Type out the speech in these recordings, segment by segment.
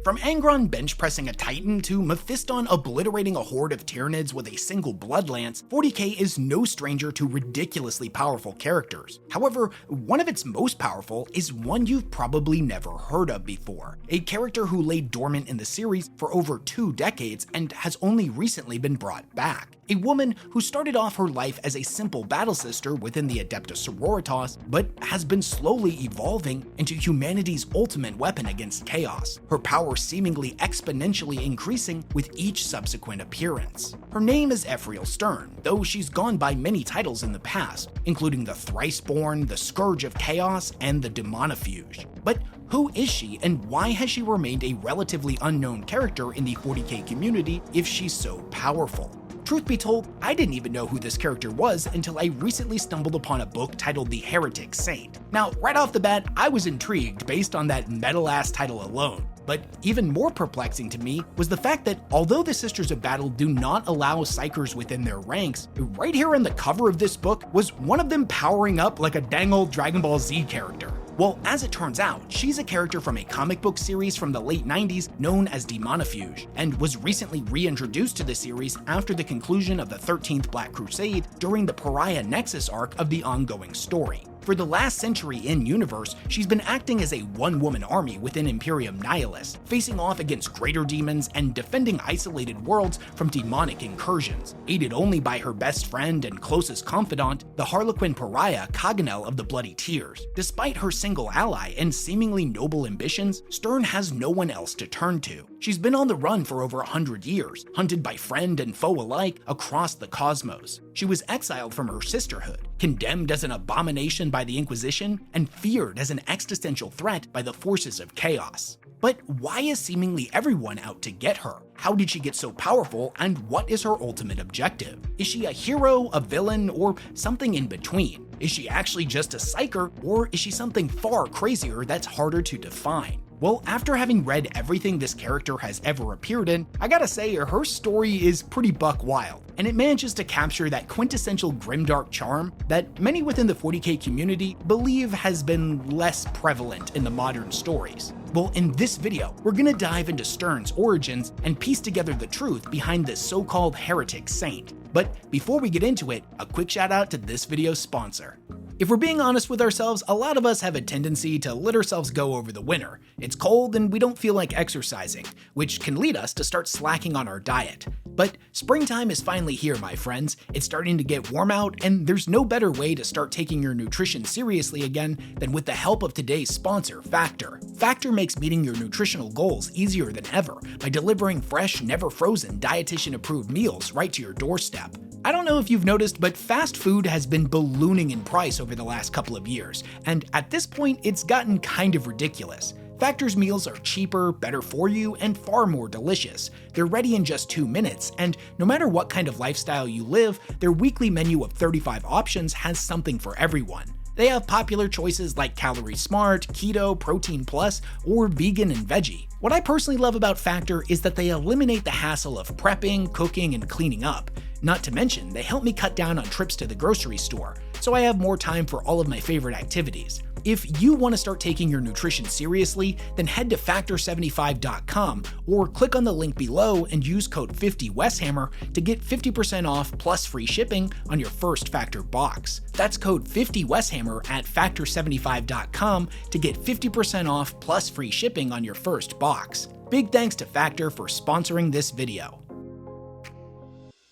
From Angron bench-pressing a titan to Mephiston obliterating a horde of Tyranids with a single blood lance, 40k is no stranger to ridiculously powerful characters. However, one of its most powerful is one you've probably never heard of before, a character who lay dormant in the series for over 2 decades and has only recently been brought back. A woman who started off her life as a simple battle sister within the Adepta Sororitas, but has been slowly evolving into humanity's ultimate weapon against chaos, her power seemingly exponentially increasing with each subsequent appearance. Her name is Ephrael Stern, though she's gone by many titles in the past, including the Thrice-Born, the Scourge of Chaos, and the Demonifuge. But who is she, and why has she remained a relatively unknown character in the 40k community if she's so powerful? Truth be told, I didn't even know who this character was until I recently stumbled upon a book titled The Heretic Saint. Now, right off the bat, I was intrigued based on that metal-ass title alone. But even more perplexing to me was the fact that although the Sisters of Battle do not allow psykers within their ranks, right here on the cover of this book was one of them powering up like a dang old Dragon Ball Z character. Well, as it turns out, she's a character from a comic book series from the late 90s known as Demonifuge, and was recently reintroduced to the series after the conclusion of the 13th Black Crusade during the Pariah Nexus arc of the ongoing story. For the last century in-universe, she's been acting as a one-woman army within Imperium Nihilus, facing off against greater demons and defending isolated worlds from demonic incursions, aided only by her best friend and closest confidant, the Harlequin pariah Kaganel of the Bloody Tears. Despite her single ally and seemingly noble ambitions, Stern has no one else to turn to. She's been on the run for over 100 years, hunted by friend and foe alike across the cosmos. She was exiled from her sisterhood, condemned as an abomination by the Inquisition, and feared as an existential threat by the forces of chaos. But why is seemingly everyone out to get her? How did she get so powerful, and what is her ultimate objective? Is she a hero, a villain, or something in between? Is she actually just a psyker, or is she something far crazier that's harder to define? Well, after having read everything this character has ever appeared in, I gotta say her story is pretty buck wild, and it manages to capture that quintessential grimdark charm that many within the 40k community believe has been less prevalent in the modern stories. Well, in this video, we're gonna dive into Stern's origins and piece together the truth behind this so-called heretic saint. But before we get into it, a quick shout out to this video's sponsor. If we're being honest with ourselves, a lot of us have a tendency to let ourselves go over the winter. It's cold and we don't feel like exercising, which can lead us to start slacking on our diet. But springtime is finally here, my friends. It's starting to get warm out, and there's no better way to start taking your nutrition seriously again than with the help of today's sponsor, Factor. Factor makes meeting your nutritional goals easier than ever by delivering fresh, never frozen, dietitian-approved meals right to your doorstep. I don't know if you've noticed, but fast food has been ballooning in price over the last couple of years, and at this point, it's gotten kind of ridiculous. Factor's meals are cheaper, better for you, and far more delicious. They're ready in just 2 minutes, and no matter what kind of lifestyle you live, their weekly menu of 35 options has something for everyone. They have popular choices like Calorie Smart, Keto, Protein Plus, or Vegan and Veggie. What I personally love about Factor is that they eliminate the hassle of prepping, cooking, and cleaning up. Not to mention, they help me cut down on trips to the grocery store, so I have more time for all of my favorite activities. If you want to start taking your nutrition seriously, then head to factor75.com or click on the link below and use code 50weshammer to get 50% off plus free shipping on your first Factor box. That's code 50weshammer at factor75.com to get 50% off plus free shipping on your first box. Big thanks to Factor for sponsoring this video.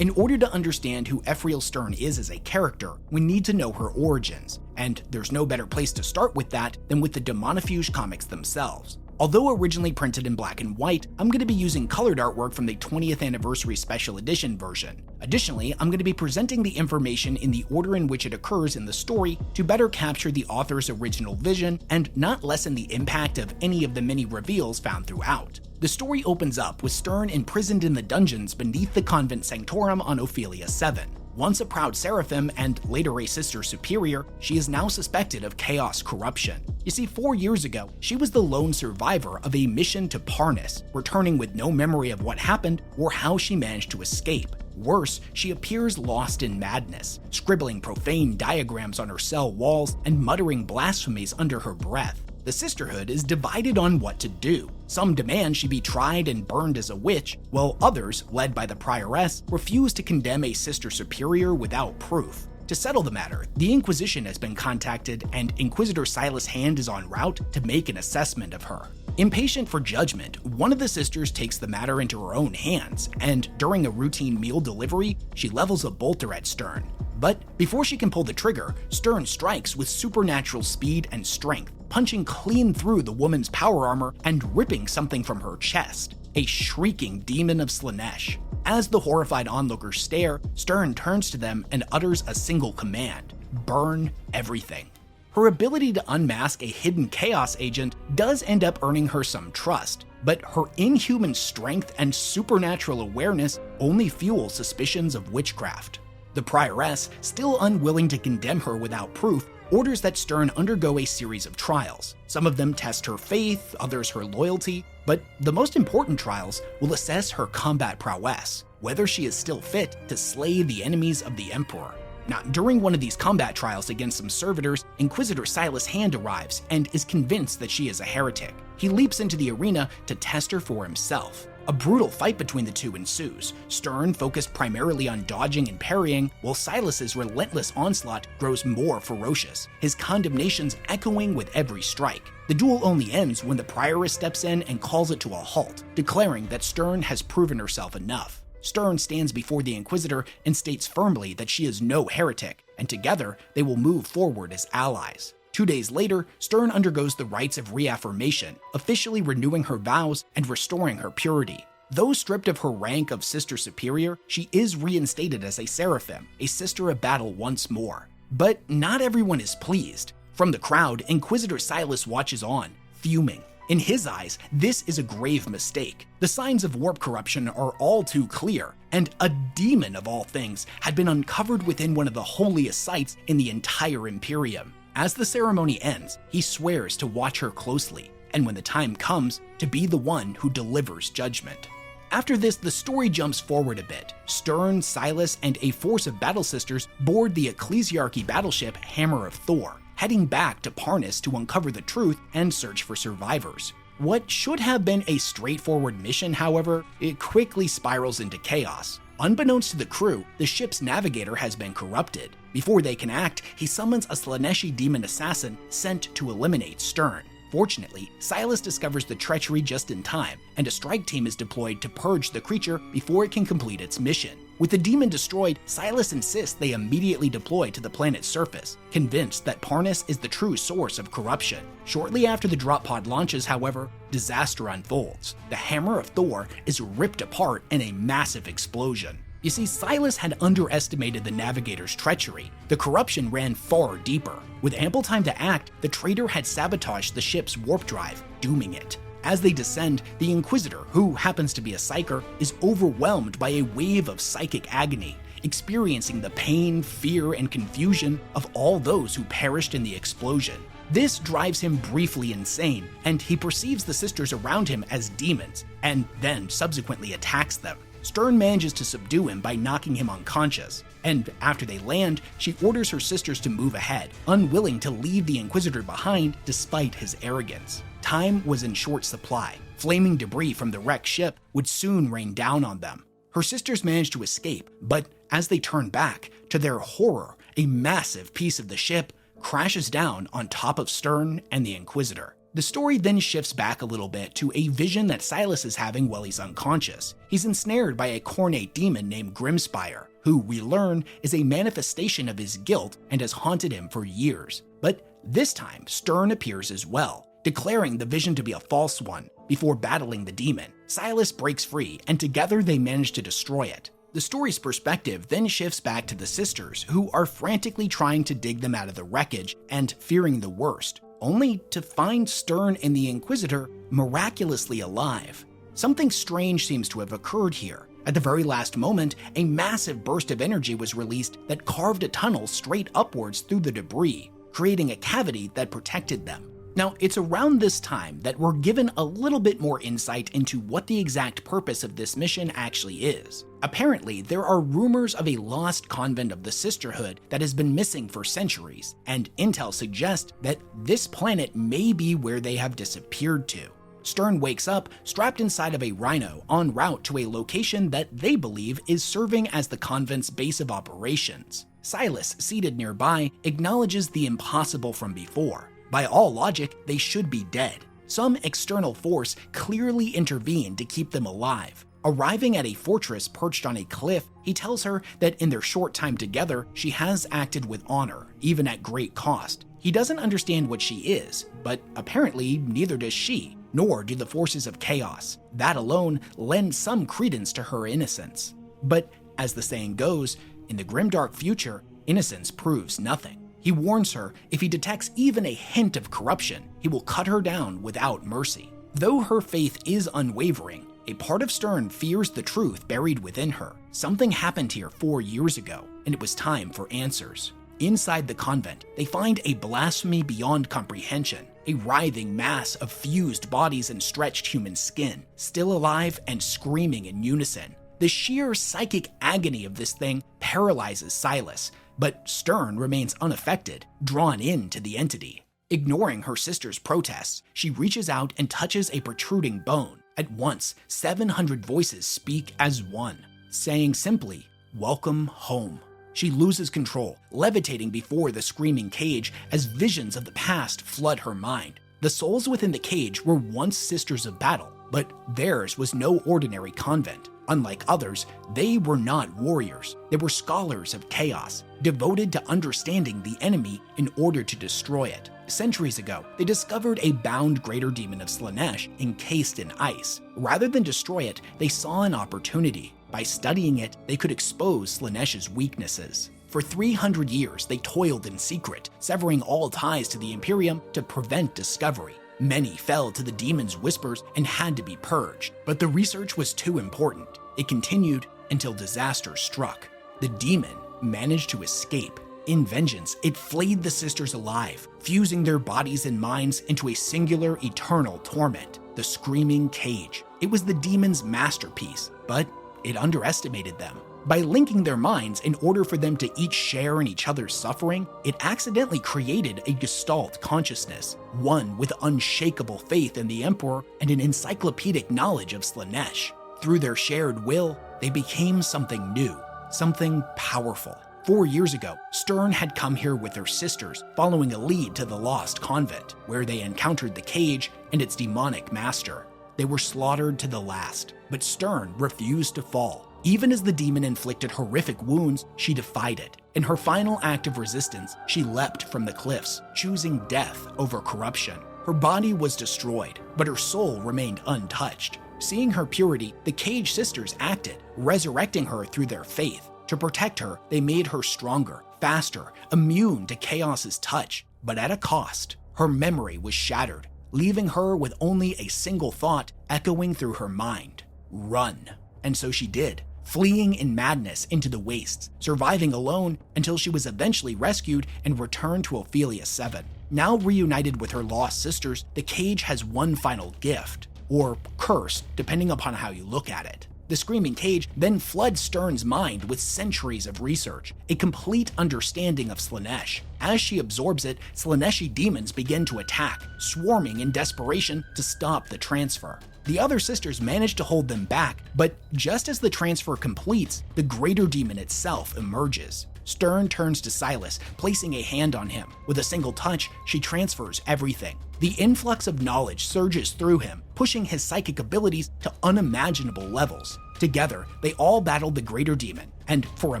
In order to understand who Ephrael Stern is as a character, we need to know her origins, and there's no better place to start with that than with the Demonifuge comics themselves. Although originally printed in black and white, I'm going to be using colored artwork from the 20th Anniversary Special Edition version. Additionally, I'm going to be presenting the information in the order in which it occurs in the story to better capture the author's original vision and not lessen the impact of any of the many reveals found throughout. The story opens up with Stern imprisoned in the dungeons beneath the convent sanctorum on Ophelia 7. Once a proud seraphim and later a sister superior, she is now suspected of chaos corruption. You see, 4 years ago, she was the lone survivor of a mission to Parnas, returning with no memory of what happened or how she managed to escape. Worse, she appears lost in madness, scribbling profane diagrams on her cell walls and muttering blasphemies under her breath. The sisterhood is divided on what to do. Some demand she be tried and burned as a witch, while others, led by the prioress, refuse to condemn a sister superior without proof. To settle the matter, the Inquisition has been contacted and Inquisitor Silas Hand is en route to make an assessment of her. Impatient for judgment, one of the sisters takes the matter into her own hands, and during a routine meal delivery, she levels a bolter at Stern. But before she can pull the trigger, Stern strikes with supernatural speed and strength, punching clean through the woman's power armor and ripping something from her chest, a shrieking demon of Slaanesh. As the horrified onlookers stare, Stern turns to them and utters a single command: burn everything. Her ability to unmask a hidden chaos agent does end up earning her some trust, but her inhuman strength and supernatural awareness only fuel suspicions of witchcraft. The prioress, still unwilling to condemn her without proof, orders that Stern undergo a series of trials. Some of them test her faith, others her loyalty, but the most important trials will assess her combat prowess, whether she is still fit to slay the enemies of the Emperor. Now, during one of these combat trials against some servitors, Inquisitor Silas Hand arrives and is convinced that she is a heretic. He leaps into the arena to test her for himself. A brutal fight between the two ensues, Stern focused primarily on dodging and parrying, while Silas's relentless onslaught grows more ferocious, his condemnations echoing with every strike. The duel only ends when the prioress steps in and calls it to a halt, declaring that Stern has proven herself enough. Stern stands before the Inquisitor and states firmly that she is no heretic, and together they will move forward as allies. 2 days later, Stern undergoes the rites of reaffirmation, officially renewing her vows and restoring her purity. Though stripped of her rank of Sister Superior, she is reinstated as a Seraphim, a Sister of Battle once more. But not everyone is pleased. From the crowd, Inquisitor Silas watches on, fuming. In his eyes, this is a grave mistake. The signs of warp corruption are all too clear, and a demon of all things had been uncovered within one of the holiest sites in the entire Imperium. As the ceremony ends, he swears to watch her closely, and when the time comes, to be the one who delivers judgment. After this, the story jumps forward a bit. Stern, Silas, and a force of battle sisters board the Ecclesiarchy battleship Hammer of Thor, heading back to Parnas to uncover the truth and search for survivors. What should have been a straightforward mission, however, it quickly spirals into chaos. Unbeknownst to the crew, the ship's navigator has been corrupted. Before they can act, he summons a Slaaneshi demon assassin sent to eliminate Stern. Fortunately, Silas discovers the treachery just in time, and a strike team is deployed to purge the creature before it can complete its mission. With the demon destroyed, Silas insists they immediately deploy to the planet's surface, convinced that Parnas is the true source of corruption. Shortly after the drop pod launches, however, disaster unfolds. The Hammer of Thor is ripped apart in a massive explosion. You see, Silas had underestimated the navigator's treachery. The corruption ran far deeper. With ample time to act, the traitor had sabotaged the ship's warp drive, dooming it. As they descend, the Inquisitor, who happens to be a psyker, is overwhelmed by a wave of psychic agony, experiencing the pain, fear, and confusion of all those who perished in the explosion. This drives him briefly insane, and he perceives the sisters around him as demons, and then subsequently attacks them. Stern manages to subdue him by knocking him unconscious, and after they land, she orders her sisters to move ahead, unwilling to leave the Inquisitor behind despite his arrogance. Time was in short supply. Flaming debris from the wrecked ship would soon rain down on them. Her sisters manage to escape, but as they turn back, to their horror, a massive piece of the ship crashes down on top of Stern and the Inquisitor. The story then shifts back a little bit to a vision that Silas is having while he's unconscious. He's ensnared by a cornate demon named Grimspire, who we learn is a manifestation of his guilt and has haunted him for years. But this time, Stern appears as well, declaring the vision to be a false one. Before battling the demon, Silas breaks free, and together they manage to destroy it. The story's perspective then shifts back to the sisters, who are frantically trying to dig them out of the wreckage and fearing the worst, only to find Stern and the Inquisitor miraculously alive. Something strange seems to have occurred here. At the very last moment, a massive burst of energy was released that carved a tunnel straight upwards through the debris, creating a cavity that protected them. Now, it's around this time that we're given a little bit more insight into what the exact purpose of this mission actually is. Apparently, there are rumors of a lost convent of the Sisterhood that has been missing for centuries, and intel suggests that this planet may be where they have disappeared to. Stern wakes up strapped inside of a rhino en route to a location that they believe is serving as the convent's base of operations. Silas, seated nearby, acknowledges the impossible from before. By all logic, they should be dead. Some external force clearly intervened to keep them alive. Arriving at a fortress perched on a cliff, he tells her that in their short time together, she has acted with honor, even at great cost. He doesn't understand what she is, but apparently neither does she, nor do the forces of chaos. That alone lends some credence to her innocence. But as the saying goes, in the grimdark future, innocence proves nothing. He warns her if he detects even a hint of corruption, he will cut her down without mercy. Though her faith is unwavering, a part of Stern fears the truth buried within her. Something happened here 4 years ago, and it was time for answers. Inside the convent, they find a blasphemy beyond comprehension, a writhing mass of fused bodies and stretched human skin, still alive and screaming in unison. The sheer psychic agony of this thing paralyzes Silas, but Stern remains unaffected, drawn into the entity. Ignoring her sister's protests, she reaches out and touches a protruding bone. At once, 700 voices speak as one, saying simply, "Welcome home." She loses control, levitating before the screaming cage as visions of the past flood her mind. The souls within the cage were once sisters of battle, but theirs was no ordinary convent. Unlike others, they were not warriors. They were scholars of chaos, devoted to understanding the enemy in order to destroy it. Centuries ago, they discovered a bound greater demon of Slaanesh encased in ice. Rather than destroy it, they saw an opportunity. By studying it, they could expose Slaanesh's weaknesses. For 300 years, they toiled in secret, severing all ties to the Imperium to prevent discovery. Many fell to the demon's whispers and had to be purged, but the research was too important. It continued until disaster struck. The demon managed to escape. In vengeance, it flayed the sisters alive, fusing their bodies and minds into a singular eternal torment, the Screaming Cage. It was the demon's masterpiece, but it underestimated them. By linking their minds in order for them to each share in each other's suffering, it accidentally created a gestalt consciousness, one with unshakable faith in the Emperor and an encyclopedic knowledge of Slaanesh. Through their shared will, they became something new, something powerful. 4 years ago, Stern had come here with her sisters, following a lead to the lost convent, where they encountered the cage and its demonic master. They were slaughtered to the last, but Stern refused to fall. Even as the demon inflicted horrific wounds, she defied it. In her final act of resistance, she leapt from the cliffs, choosing death over corruption. Her body was destroyed, but her soul remained untouched. Seeing her purity, the Cage sisters acted, resurrecting her through their faith. To protect her, they made her stronger, faster, immune to Chaos's touch, but at a cost. Her memory was shattered, leaving her with only a single thought echoing through her mind: run. And so she did, fleeing in madness into the wastes, surviving alone until she was eventually rescued and returned to Ophelia 7. Now reunited with her lost sisters, the Cage has one final gift, or curse, depending upon how you look at it. The Screaming Cage then floods Stern's mind with centuries of research, a complete understanding of Slaanesh. As she absorbs it, Slaaneshi demons begin to attack, swarming in desperation to stop the transfer. The other sisters manage to hold them back, but just as the transfer completes, the greater demon itself emerges. Stern turns to Silas, placing a hand on him. With a single touch, she transfers everything. The influx of knowledge surges through him, pushing his psychic abilities to unimaginable levels. Together, they all battle the greater demon, and for a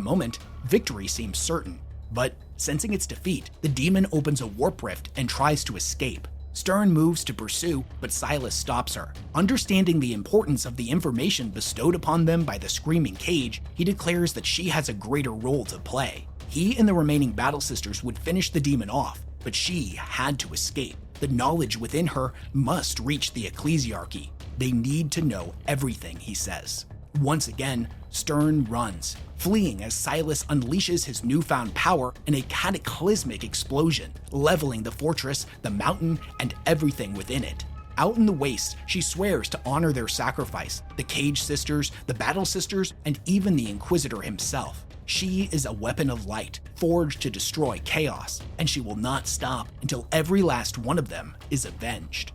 moment, victory seems certain. But sensing its defeat, the demon opens a warp rift and tries to escape. Stern moves to pursue, but Silas stops her. Understanding the importance of the information bestowed upon them by the Screaming Cage, he declares that she has a greater role to play. He and the remaining battle sisters would finish the demon off, but she had to escape. The knowledge within her must reach the ecclesiarchy. They need to know everything, he says. Once again, Stern runs, fleeing as Silas unleashes his newfound power in a cataclysmic explosion, leveling the fortress, the mountain, and everything within it. Out in the wastes, she swears to honor their sacrifice, the Cage Sisters, the Battle Sisters, and even the Inquisitor himself. She is a weapon of light, forged to destroy chaos, and she will not stop until every last one of them is avenged.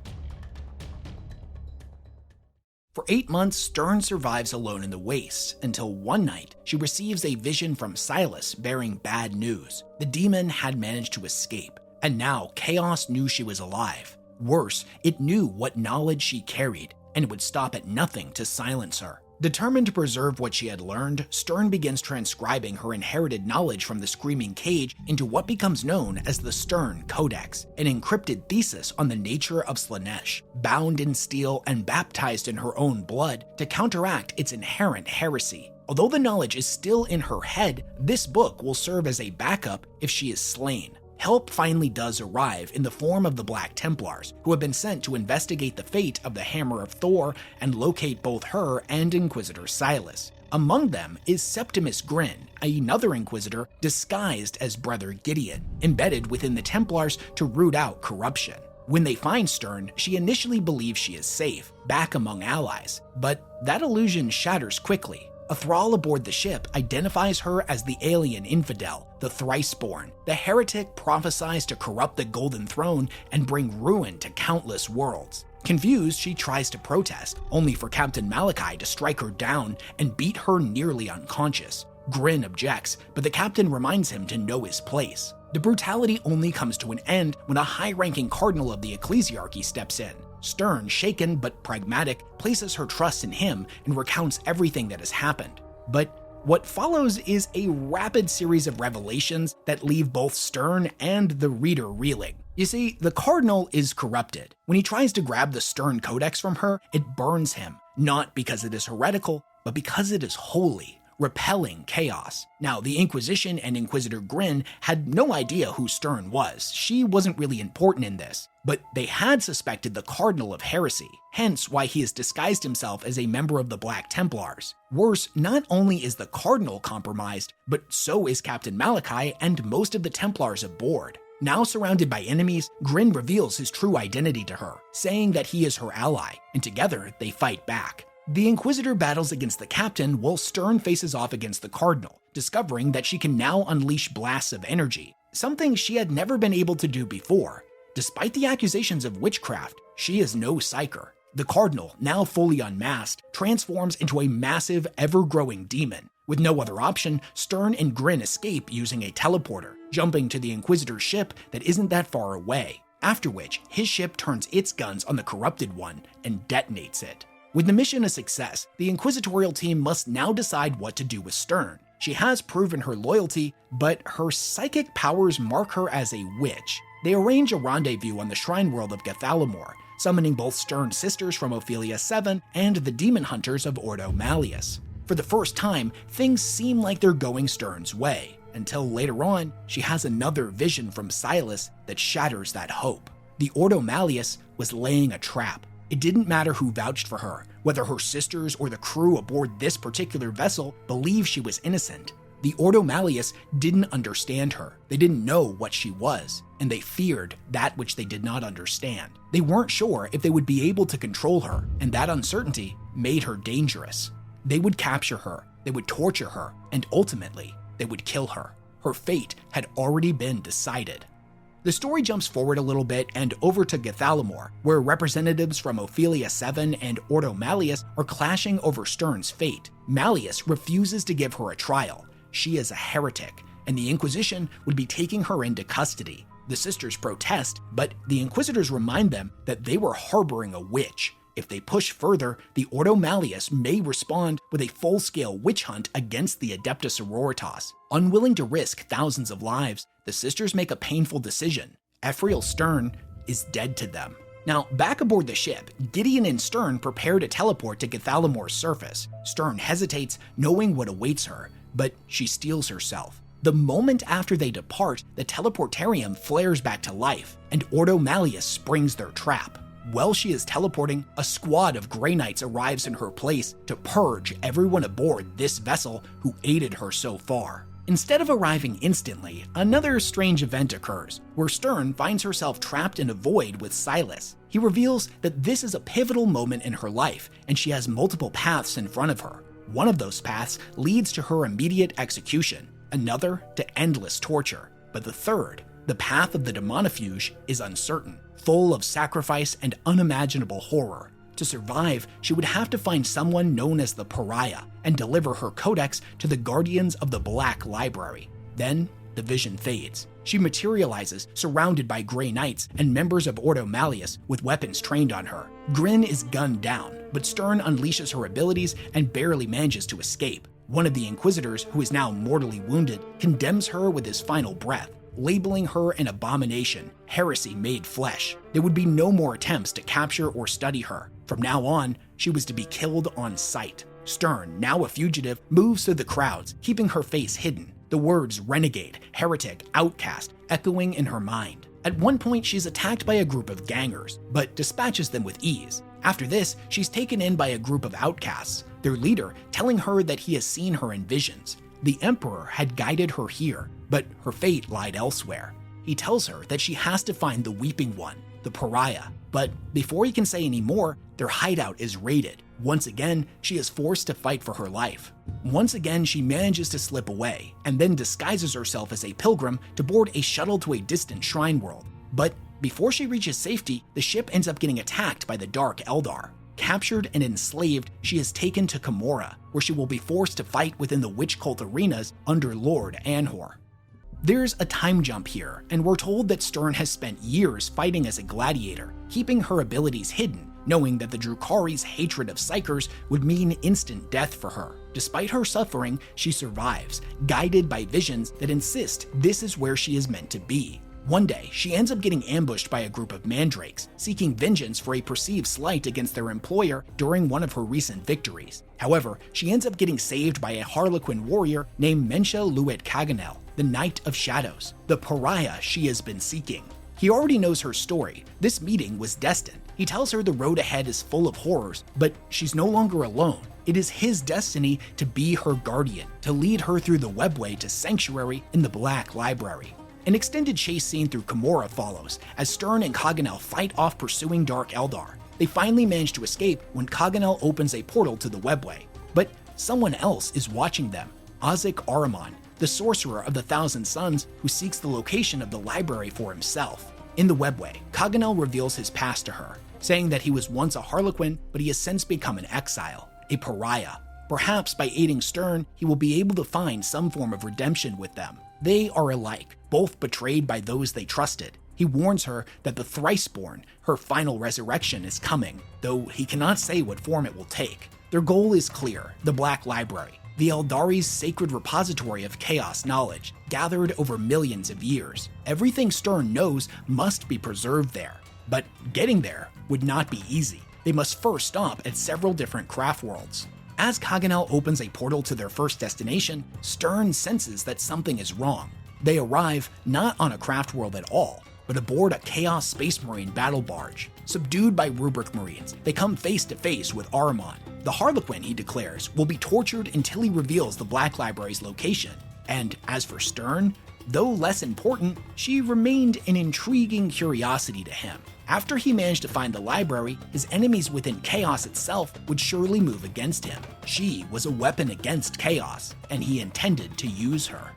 For 8 months, Stern survives alone in the wastes, until one night she receives a vision from Silas bearing bad news. The demon had managed to escape, and now Chaos knew she was alive. Worse, it knew what knowledge she carried, and would stop at nothing to silence her. Determined to preserve what she had learned, Stern begins transcribing her inherited knowledge from the Screaming Cage into what becomes known as the Stern Codex, an encrypted thesis on the nature of Slaanesh, bound in steel and baptized in her own blood to counteract its inherent heresy. Although the knowledge is still in her head, this book will serve as a backup if she is slain. Help finally does arrive in the form of the Black Templars, who have been sent to investigate the fate of the Hammer of Thor and locate both her and Inquisitor Silas. Among them is Septimus Grin, another Inquisitor disguised as Brother Gideon, embedded within the Templars to root out corruption. When they find Stern, she initially believes she is safe, back among allies, but that illusion shatters quickly. A thrall aboard the ship identifies her as the alien infidel, the Thrice-Born, the heretic prophesied to corrupt the Golden Throne and bring ruin to countless worlds. Confused, she tries to protest, only for Captain Malachi to strike her down and beat her nearly unconscious. Grin objects, but the captain reminds him to know his place. The brutality only comes to an end when a high-ranking cardinal of the ecclesiarchy steps in. Stern, shaken but pragmatic, places her trust in him and recounts everything that has happened. But what follows is a rapid series of revelations that leave both Stern and the reader reeling. You see, the cardinal is corrupted. When he tries to grab the Stern Codex from her, it burns him, not because it is heretical, but because it is holy, repelling chaos. Now, the Inquisition and Inquisitor Grin had no idea who Stern was. She wasn't really important in this, but they had suspected the Cardinal of heresy, hence why he has disguised himself as a member of the Black Templars. Worse, not only is the Cardinal compromised, but so is Captain Malachi and most of the Templars aboard. Now surrounded by enemies, Grin reveals his true identity to her, saying that he is her ally, and together they fight back. The Inquisitor battles against the captain while Stern faces off against the Cardinal, discovering that she can now unleash blasts of energy, something she had never been able to do before. Despite the accusations of witchcraft, she is no psyker. The Cardinal, now fully unmasked, transforms into a massive, ever-growing demon. With no other option, Stern and Grin escape using a teleporter, jumping to the Inquisitor's ship that isn't that far away, after which his ship turns its guns on the corrupted one and detonates it. With the mission a success, the inquisitorial team must now decide what to do with Stern. She has proven her loyalty, but her psychic powers mark her as a witch. They arrange a rendezvous on the shrine world of Gathalamor, summoning both Stern's sisters from Ophelia 7 and the demon hunters of Ordo Malleus. For the first time, things seem like they're going Stern's way, until later on, she has another vision from Silas that shatters that hope. The Ordo Malleus was laying a trap. It didn't matter who vouched for her, whether her sisters or the crew aboard this particular vessel believed she was innocent. The Ordo Malleus didn't understand her. They didn't know what she was, and they feared that which they did not understand. They weren't sure if they would be able to control her, and that uncertainty made her dangerous. They would capture her, they would torture her, and ultimately, they would kill her. Her fate had already been decided. The story jumps forward a little bit and over to Gathalamor, where representatives from Ophelia 7 and Ordo Malleus are clashing over Stern's fate. Malleus refuses to give her a trial. She is a heretic, and the Inquisition would be taking her into custody. The sisters protest, but the Inquisitors remind them that they were harboring a witch. If they push further, the Ordo Malleus may respond with a full-scale witch hunt against the Adepta Sororitas. Unwilling to risk thousands of lives, the sisters make a painful decision. Ephrael Stern is dead to them. Now, back aboard the ship, Gideon and Stern prepare to teleport to Gathalamor's surface. Stern hesitates, knowing what awaits her, but she steels herself. The moment after they depart, the teleportarium flares back to life, and Ordo Malleus springs their trap. While she is teleporting, a squad of Grey Knights arrives in her place to purge everyone aboard this vessel who aided her so far. Instead of arriving instantly, another strange event occurs, where Stern finds herself trapped in a void with Silas. He reveals that this is a pivotal moment in her life, and she has multiple paths in front of her. One of those paths leads to her immediate execution, another to endless torture. But the third, the path of the demonifuge, is uncertain, full of sacrifice and unimaginable horror. To survive, she would have to find someone known as the Pariah and deliver her codex to the guardians of the Black Library. Then, the vision fades. She materializes, surrounded by Grey Knights and members of Ordo Malleus with weapons trained on her. Grin is gunned down, but Stern unleashes her abilities and barely manages to escape. One of the Inquisitors, who is now mortally wounded, condemns her with his final breath, labeling her an abomination, heresy made flesh. There would be no more attempts to capture or study her. From now on, she was to be killed on sight. Stern, now a fugitive, moves through the crowds, keeping her face hidden, the words renegade, heretic, outcast echoing in her mind. At one point, she's attacked by a group of gangers, but dispatches them with ease. After this, she's taken in by a group of outcasts, their leader telling her that he has seen her in visions. The Emperor had guided her here, but her fate lied elsewhere. He tells her that she has to find the Weeping One, the Pariah, but before he can say any more, their hideout is raided. Once again, she is forced to fight for her life. Once again, she manages to slip away, and then disguises herself as a pilgrim to board a shuttle to a distant shrine world. But before she reaches safety, the ship ends up getting attacked by the Dark Eldar. Captured and enslaved, she is taken to Camorra, where she will be forced to fight within the witch cult arenas under Lord Anhor. There's a time jump here, and we're told that Stern has spent years fighting as a gladiator, keeping her abilities hidden, knowing that the drukhari's hatred of psykers would mean instant death for her. Despite her suffering, she survives, guided by visions that insist this is where she is meant to be. One day, she ends up getting ambushed by a group of mandrakes, seeking vengeance for a perceived slight against their employer during one of her recent victories. However, she ends up getting saved by a Harlequin warrior named Mensha Luet Kaganel, the Knight of Shadows, the pariah she has been seeking. He already knows her story. This meeting was destined. He tells her the road ahead is full of horrors, but she's no longer alone. It is his destiny to be her guardian, to lead her through the webway to sanctuary in the Black Library. An extended chase scene through Camorra follows, as Stern and Kaganel fight off pursuing Dark Eldar. They finally manage to escape when Kaganel opens a portal to the webway. But someone else is watching them, Azik Ahriman, the sorcerer of the Thousand Suns who seeks the location of the library for himself. In the webway, Kaganel reveals his past to her, saying that he was once a Harlequin, but he has since become an exile, a pariah. Perhaps by aiding Stern, he will be able to find some form of redemption with them. They are alike, both betrayed by those they trusted. He warns her that the Thrice-Born, her final resurrection, is coming, though he cannot say what form it will take. Their goal is clear: the Black Library, the Eldari's sacred repository of chaos knowledge, gathered over millions of years. Everything Stern knows must be preserved there. But getting there would not be easy. They must first stop at several different craft worlds. As Kaganel opens a portal to their first destination, Stern senses that something is wrong. They arrive not on a craft world at all, but aboard a Chaos Space Marine battle barge. Subdued by Rubric Marines, they come face to face with Ahriman. The Harlequin, he declares, will be tortured until he reveals the Black Library's location. And as for Stern, though less important, she remained an intriguing curiosity to him. After he managed to find the library, his enemies within Chaos itself would surely move against him. She was a weapon against Chaos, and he intended to use her.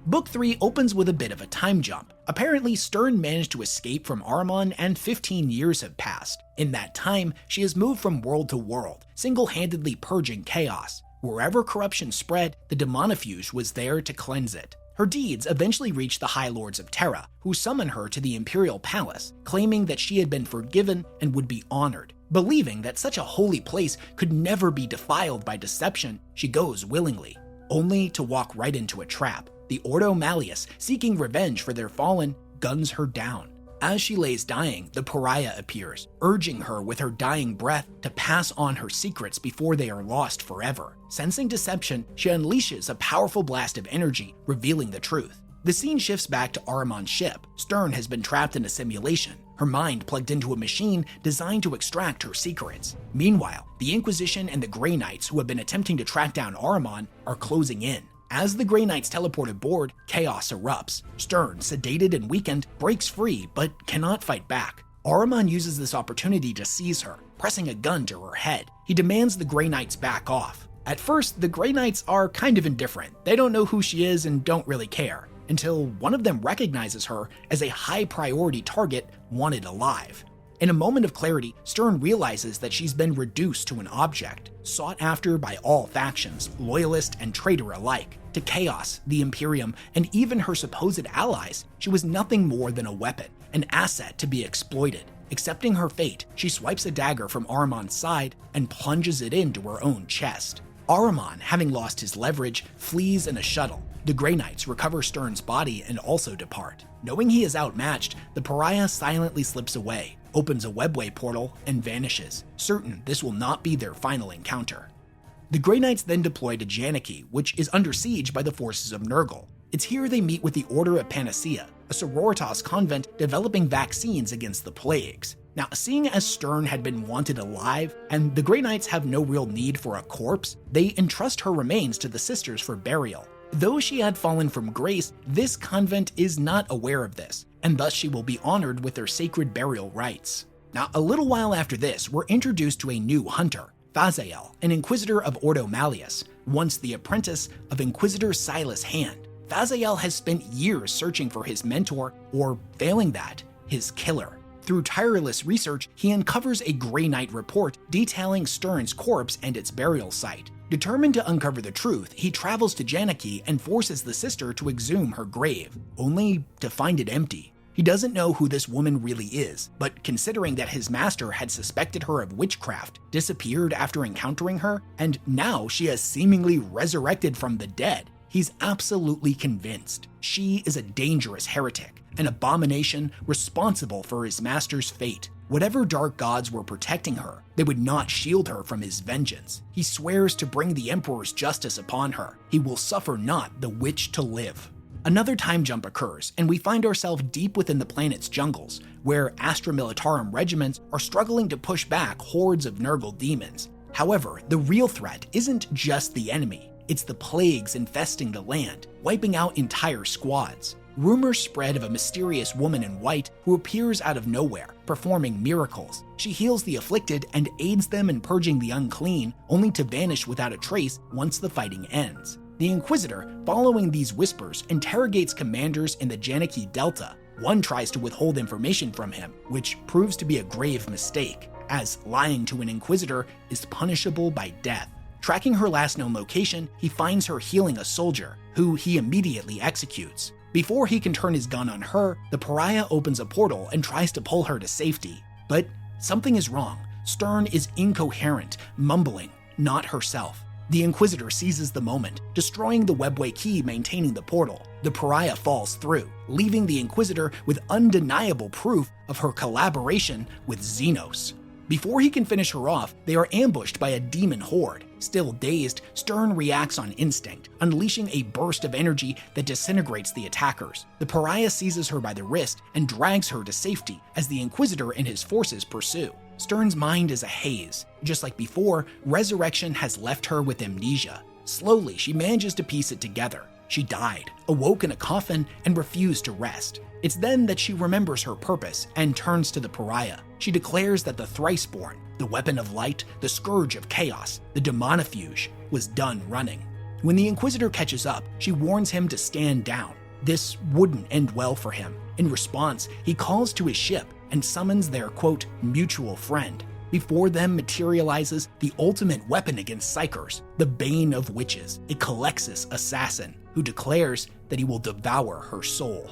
Book 3 opens with a bit of a time jump. Apparently, Stern managed to escape from Ahriman and 15 years have passed. In that time, she has moved from world to world, single-handedly purging Chaos. Wherever corruption spread, the demonifuge was there to cleanse it. Her deeds eventually reached the High Lords of Terra, who summon her to the Imperial Palace, claiming that she had been forgiven and would be honored. Believing that such a holy place could never be defiled by deception, she goes willingly, only to walk right into a trap. The Ordo Malleus, seeking revenge for their fallen, guns her down. As she lays dying, the pariah appears, urging her with her dying breath to pass on her secrets before they are lost forever. Sensing deception, she unleashes a powerful blast of energy, revealing the truth. The scene shifts back to Ahriman's ship. Stern has been trapped in a simulation, her mind plugged into a machine designed to extract her secrets. Meanwhile, the Inquisition and the Grey Knights who have been attempting to track down Ahriman are closing in. As the Grey Knights teleport aboard, chaos erupts. Stern, sedated and weakened, breaks free but cannot fight back. Ahriman uses this opportunity to seize her, pressing a gun to her head. He demands the Grey Knights back off. At first, the Grey Knights are kind of indifferent. They don't know who she is and don't really care, until one of them recognizes her as a high-priority target wanted alive. In a moment of clarity, Stern realizes that she's been reduced to an object, sought after by all factions, loyalist and traitor alike. To Chaos, the Imperium, and even her supposed allies, she was nothing more than a weapon, an asset to be exploited. Accepting her fate, she swipes a dagger from Ahriman's side and plunges it into her own chest. Ahriman, having lost his leverage, flees in a shuttle. The Grey Knights recover Stern's body and also depart. Knowing he is outmatched, the pariah silently slips away, opens a webway portal, and vanishes, certain this will not be their final encounter. The Grey Knights then deploy to Janaki, which is under siege by the forces of Nurgle. It's here they meet with the Order of Panacea, a Sororitas convent developing vaccines against the plagues. Now, seeing as Stern had been wanted alive, and the Grey Knights have no real need for a corpse, they entrust her remains to the sisters for burial. Though she had fallen from grace, this convent is not aware of this, and thus she will be honored with their sacred burial rites. Now, a little while after this, we're introduced to a new hunter, Phasael, an inquisitor of Ordo Malleus, once the apprentice of Inquisitor Silas Hand. Phasael has spent years searching for his mentor, or failing that, his killer. Through tireless research, he uncovers a Grey Knight report detailing Stern's corpse and its burial site. Determined to uncover the truth, he travels to Janaki and forces the sister to exhume her grave, only to find it empty. He doesn't know who this woman really is, but considering that his master had suspected her of witchcraft, disappeared after encountering her, and now she has seemingly resurrected from the dead, he's absolutely convinced she is a dangerous heretic, an abomination responsible for his master's fate. Whatever dark gods were protecting her, they would not shield her from his vengeance. He swears to bring the Emperor's justice upon her. He will suffer not the witch to live. Another time jump occurs, and we find ourselves deep within the planet's jungles, where Astra Militarum regiments are struggling to push back hordes of Nurgle demons. However, the real threat isn't just the enemy. It's the plagues infesting the land, wiping out entire squads. Rumors spread of a mysterious woman in white who appears out of nowhere, performing miracles. She heals the afflicted and aids them in purging the unclean, only to vanish without a trace once the fighting ends. The Inquisitor, following these whispers, interrogates commanders in the Janaki Delta. One tries to withhold information from him, which proves to be a grave mistake, as lying to an Inquisitor is punishable by death. Tracking her last known location, he finds her healing a soldier, who he immediately executes. Before he can turn his gun on her, the pariah opens a portal and tries to pull her to safety. But something is wrong. Stern is incoherent, mumbling, not herself. The Inquisitor seizes the moment, destroying the webway key maintaining the portal. The pariah falls through, leaving the Inquisitor with undeniable proof of her collaboration with Xenos. Before he can finish her off, they are ambushed by a demon horde. Still dazed, Stern reacts on instinct, unleashing a burst of energy that disintegrates the attackers. The pariah seizes her by the wrist and drags her to safety as the Inquisitor and his forces pursue. Stern's mind is a haze. Just like before, resurrection has left her with amnesia. Slowly, she manages to piece it together. She died, awoke in a coffin, and refused to rest. It's then that she remembers her purpose and turns to the pariah. She declares that the Thrice-Born, the weapon of light, the scourge of chaos, the demonofuge, was done running. When the Inquisitor catches up, she warns him to stand down. This wouldn't end well for him. In response, he calls to his ship and summons their, quote, mutual friend. Before them materializes the ultimate weapon against psykers, the bane of witches, a culexus assassin, who declares that he will devour her soul.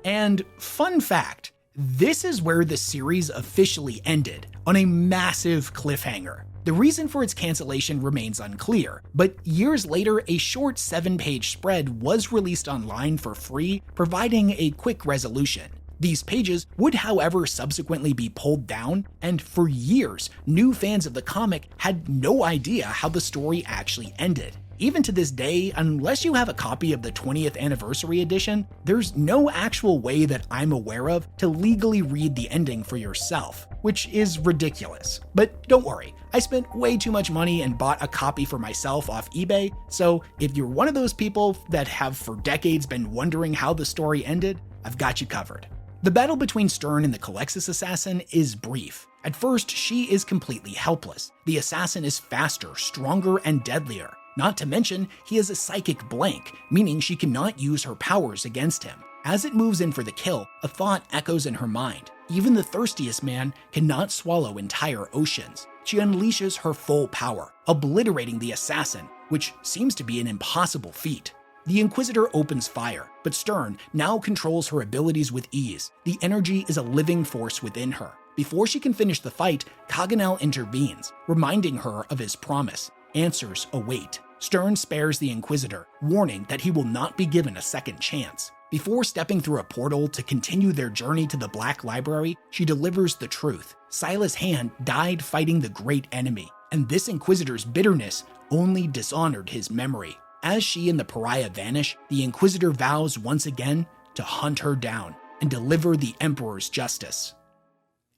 And fun fact, this is where the series officially ended, on a massive cliffhanger. The reason for its cancellation remains unclear, but years later, a short 7-page spread was released online for free, providing a quick resolution. These pages would, however, subsequently be pulled down, and for years, new fans of the comic had no idea how the story actually ended. Even to this day, unless you have a copy of the 20th anniversary edition, there's no actual way that I'm aware of to legally read the ending for yourself, which is ridiculous. But don't worry, I spent way too much money and bought a copy for myself off eBay, so if you're one of those people that have for decades been wondering how the story ended, I've got you covered. The battle between Stern and the culexus assassin is brief. At first, she is completely helpless. The assassin is faster, stronger, and deadlier. Not to mention, he has a psychic blank, meaning she cannot use her powers against him. As it moves in for the kill, a thought echoes in her mind. Even the thirstiest man cannot swallow entire oceans. She unleashes her full power, obliterating the assassin, which seems to be an impossible feat. The Inquisitor opens fire, but Stern now controls her abilities with ease. The energy is a living force within her. Before she can finish the fight, Kaganel intervenes, reminding her of his promise. Answers await. Stern spares the Inquisitor, warning that he will not be given a second chance. Before stepping through a portal to continue their journey to the Black Library, she delivers the truth. Silas Hand died fighting the great enemy, and this Inquisitor's bitterness only dishonored his memory. As she and the pariah vanish, the Inquisitor vows once again to hunt her down and deliver the Emperor's justice.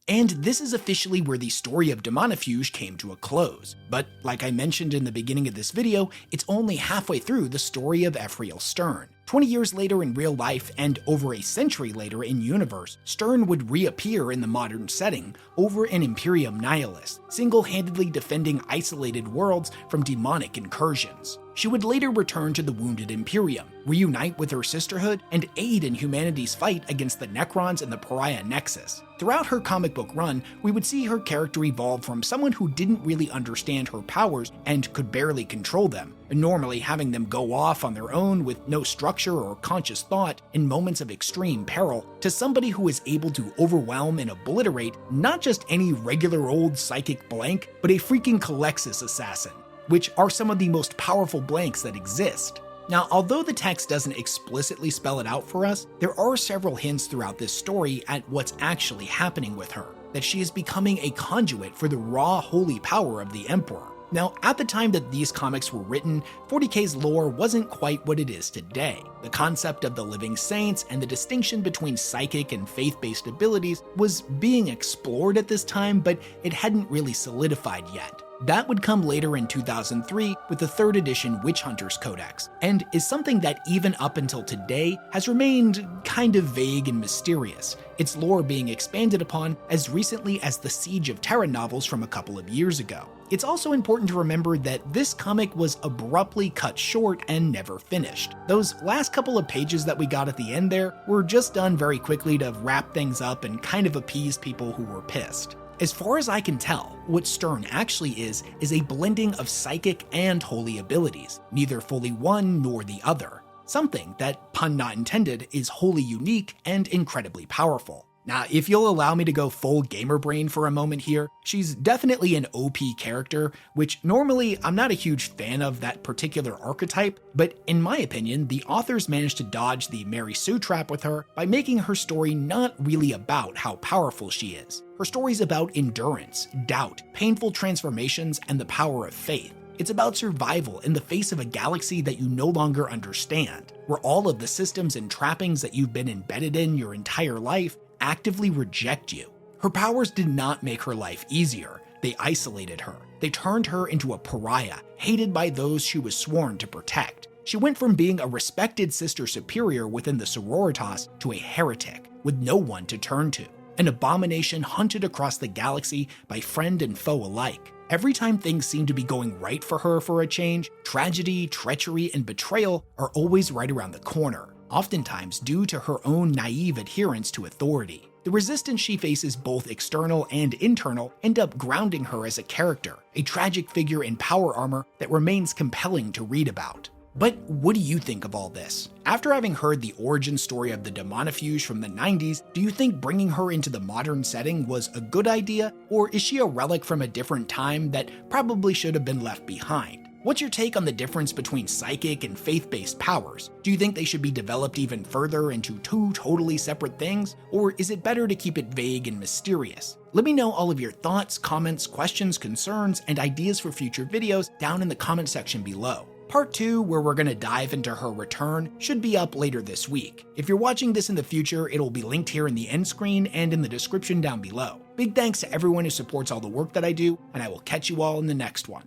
And this is officially where the story of Demonifuge came to a close. But like I mentioned in the beginning of this video, it's only halfway through the story of Ephrael Stern. 20 years later in real life and over a century later in universe, Stern would reappear in the modern setting over an Imperium nihilist, single-handedly defending isolated worlds from demonic incursions. She would later return to the wounded Imperium, reunite with her sisterhood, and aid in humanity's fight against the Necrons and the Pariah Nexus. Throughout her comic book run, we would see her character evolve from someone who didn't really understand her powers and could barely control them, normally having them go off on their own with no structure or conscious thought in moments of extreme peril, to somebody who is able to overwhelm and obliterate not just any regular old psychic blank, but a freaking culexus assassin, which are some of the most powerful blanks that exist. Now, although the text doesn't explicitly spell it out for us, there are several hints throughout this story at what's actually happening with her, that she is becoming a conduit for the raw holy power of the Emperor. Now, at the time that these comics were written, 40k's lore wasn't quite what it is today. The concept of the living saints and the distinction between psychic and faith-based abilities was being explored at this time, but it hadn't really solidified yet. That would come later in 2003 with the 3rd edition Witch Hunters Codex, and is something that even up until today has remained kind of vague and mysterious, its lore being expanded upon as recently as the Siege of Terra novels from a couple of years ago. It's also important to remember that this comic was abruptly cut short and never finished. Those last couple of pages that we got at the end there were just done very quickly to wrap things up and kind of appease people who were pissed. As far as I can tell, what Stern actually is a blending of psychic and holy abilities, neither fully one nor the other. Something that, pun not intended, is wholly unique and incredibly powerful. Now, if you'll allow me to go full gamer brain for a moment here, she's definitely an OP character, which normally I'm not a huge fan of that particular archetype, but in my opinion, the authors managed to dodge the Mary Sue trap with her by making her story not really about how powerful she is. Her story's about endurance, doubt, painful transformations, and the power of faith. It's about survival in the face of a galaxy that you no longer understand, where all of the systems and trappings that you've been embedded in your entire life actively reject you. Her powers did not make her life easier. They isolated her. They turned her into a pariah, hated by those she was sworn to protect. She went from being a respected sister superior within the Sororitas to a heretic, with no one to turn to. An abomination hunted across the galaxy by friend and foe alike. Every time things seem to be going right for her for a change, tragedy, treachery, and betrayal are always right around the corner, oftentimes due to her own naive adherence to authority. The resistance she faces, both external and internal, end up grounding her as a character, a tragic figure in power armor that remains compelling to read about. But what do you think of all this? After having heard the origin story of the Demonifuge from the 90s, do you think bringing her into the modern setting was a good idea, or is she a relic from a different time that probably should have been left behind? What's your take on the difference between psychic and faith-based powers? Do you think they should be developed even further into two totally separate things, or is it better to keep it vague and mysterious? Let me know all of your thoughts, comments, questions, concerns, and ideas for future videos down in the comment section below. Part 2, where we're gonna dive into her return, should be up later this week. If you're watching this in the future, it'll be linked here in the end screen and in the description down below. Big thanks to everyone who supports all the work that I do, and I will catch you all in the next one.